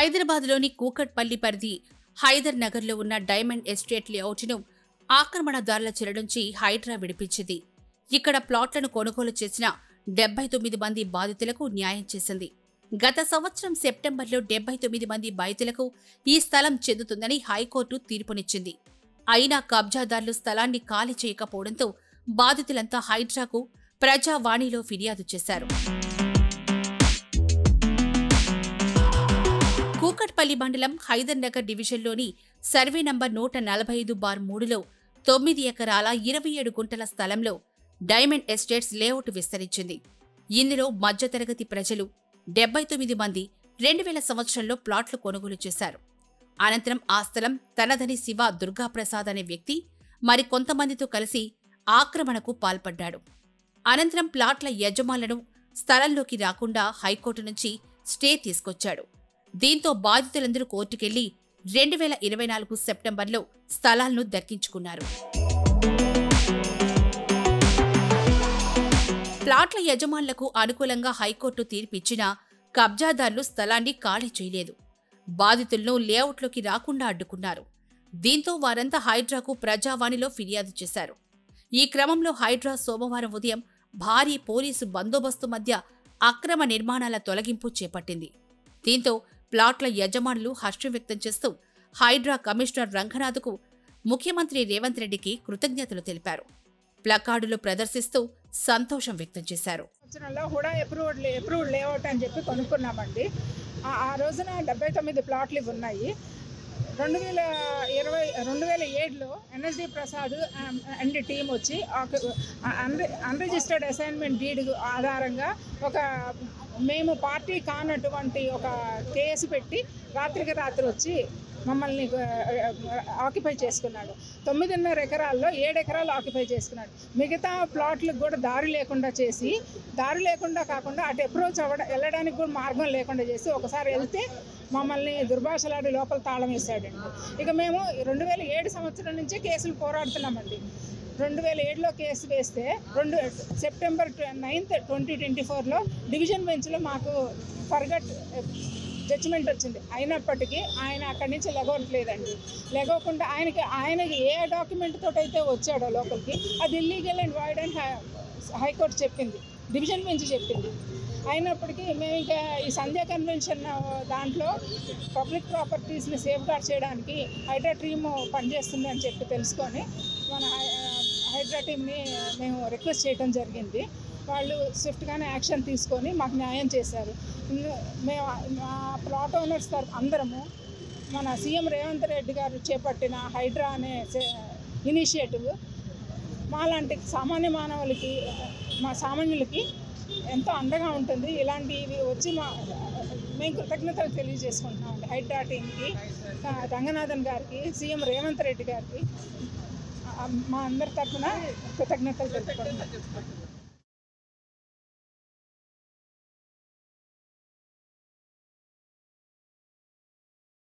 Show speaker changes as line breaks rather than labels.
హైదరాబాద్లోని కూకట్పల్లి పరిధి హైదర్ నగర్లో ఉన్న డైమండ్ ఎస్టేట్ లేఅవుట్ను ఆక్రమణదారుల చెర నుంచి హైడ్రా విడిపించింది. ఇక్కడ ప్లాట్లను కొనుగోలు చేసిన 79 మంది బాధితులకు న్యాయం చేసింది. గత సంవత్సరం సెప్టెంబర్లో 79 మంది బాధితులకు ఈ స్థలం చెందుతుందని హైకోర్టు తీర్పునిచ్చింది. అయినా కబ్జాదారులు స్థలాన్ని ఖాళీ చేయకపోవడంతో బాధితులంతా హైడ్రాకు ప్రజావాణిలో ఫిర్యాదు చేశారు. కూకట్పల్లి మండలం హైదర్ నగర్ డివిజన్లోని సర్వే నంబర్ 145/3లో 9 ఎకరాల 27 గుంటల స్థలంలో డైమండ్ ఎస్టేట్స్ లేఅవుట్ విస్తరించింది. ఇందులో మధ్యతరగతి ప్రజలు 79 మంది 2000 సంవత్సరంలో ప్లాట్లు కొనుగోలు చేశారు. అనంతరం ఆ స్థలం తనదని శివ దుర్గాప్రసాద్ అనే వ్యక్తి మరికొంతమందితో కలిసి ఆక్రమణకు పాల్పడ్డాడు. అనంతరం ప్లాట్ల యజమానులను స్థలంలోకి రాకుండా హైకోర్టు నుంచి స్టే తీసుకొచ్చాడు. దీంతో బాధితులందరూ కోర్టుకెళ్లి 2024 సెప్టెంబర్లో స్థలాలను దక్కించుకున్నారు. ప్లాట్ల యజమానులకు అనుకూలంగా హైకోర్టు తీర్పిచ్చినా కబ్జాదారులు స్థలాన్ని ఖాళీ చేయలేదు. బాధితులను లేఅవుట్లోకి రాకుండా అడ్డుకున్నారు. దీంతో వారంతా హైడ్రాకు ప్రజావాణిలో ఫిర్యాదు చేశారు. ఈ క్రమంలో హైడ్రా సోమవారం ఉదయం భారీ పోలీసు బందోబస్తు మధ్య అక్రమ నిర్మాణాల తొలగింపు చేపట్టింది. దీంతో ప్లాట్ల యజమానులు హర్షం వ్యక్తం చేస్తూ హైడ్రా కమిషనర్ రంగనాథ్కు ముఖ్యమంత్రి రేవంత్ రెడ్డికి కృతజ్ఞతలు తెలిపారు. ప్లకార్డులు ప్రదర్శిస్తూ సంతోషం వ్యక్తం చేశారు.
అప్రూవ్డ్ లేఅవుట్ అని చెప్పి కొనుక్కున్నామండి. ఆ రోజున 79 ప్లాట్లు ఉన్నాయి. 2007లో ఎన్ఎస్డి ప్రసాద్ అండ్ టీం వచ్చి అన్రిజిస్టర్డ్ అసైన్మెంట్ డీడ్ ఆధారంగా మేము పార్టీ కానటువంటి ఒక కేసు పెట్టి రాత్రికి రాత్రి వచ్చి మమ్మల్ని ఆక్యుపై చేసుకున్నాడు. 9.5 ఎకరాల్లో 7 ఎకరాలు ఆక్యుపై చేసుకున్నాడు. మిగతా ప్లాట్లకు కూడా దారి లేకుండా కాకుండా అటు అప్రోచ్ వెళ్ళడానికి కూడా మార్గం లేకుండా చేసి ఒకసారి వెళ్తే మమ్మల్ని దుర్భాషలాడి లోపల తాళం వేసాడండి. ఇక మేము 2007 సంవత్సరం నుంచి కేసులు పోరాడుతున్నామండి. 2007లో కేసు వేస్తే సెప్టెంబర్ 9, 2024లో డివిజన్ బెంచ్లో మాకు ఫర్గట్ జడ్జిమెంట్ వచ్చింది. అయినప్పటికీ ఆయన అక్కడి నుంచి లెగవకుండా ఆయనకి ఏ డాక్యుమెంట్ తోటైతే వచ్చాడో లోపలికి అది ఇల్లీగల్ అండ్ వాయిడ్ అని హైకోర్టు చెప్పింది, డివిజన్ బెంచ్ చెప్పింది. అయినప్పటికీ మేము ఇంకా ఈ సంధ్యా కన్వెన్షన్ దాంట్లో పబ్లిక్ ప్రాపర్టీస్ని సేఫ్ గార్డ్ చేయడానికి హైడ్రా టీమ్ పనిచేస్తుంది అని చెప్పి తెలుసుకొని మన హైడ్రా టీమ్ని మేము రిక్వెస్ట్ చేయడం జరిగింది. వాళ్ళు స్విఫ్ట్గానే యాక్షన్ తీసుకొని మాకు న్యాయం చేశారు. మేము మా ప్లాట్ ఓనర్స్ అందరము మన సీఎం రేవంత్ రెడ్డి గారు చేపట్టిన హైడ్రా అనే ఇనిషియేటివ్ మాలాంటి సామాన్యులకి ఎంతో అండగా ఉంటుంది. ఇలాంటివి వచ్చి మేము కృతజ్ఞతలు తెలియజేసుకుంటున్నామండి హైడ్రా టీంకి, రంగనాథన్ గారికి, సీఎం రేవంత్ రెడ్డి గారికి మా అందరి తరఫున కృతజ్ఞతలు తెలుపుకుంటున్నాం.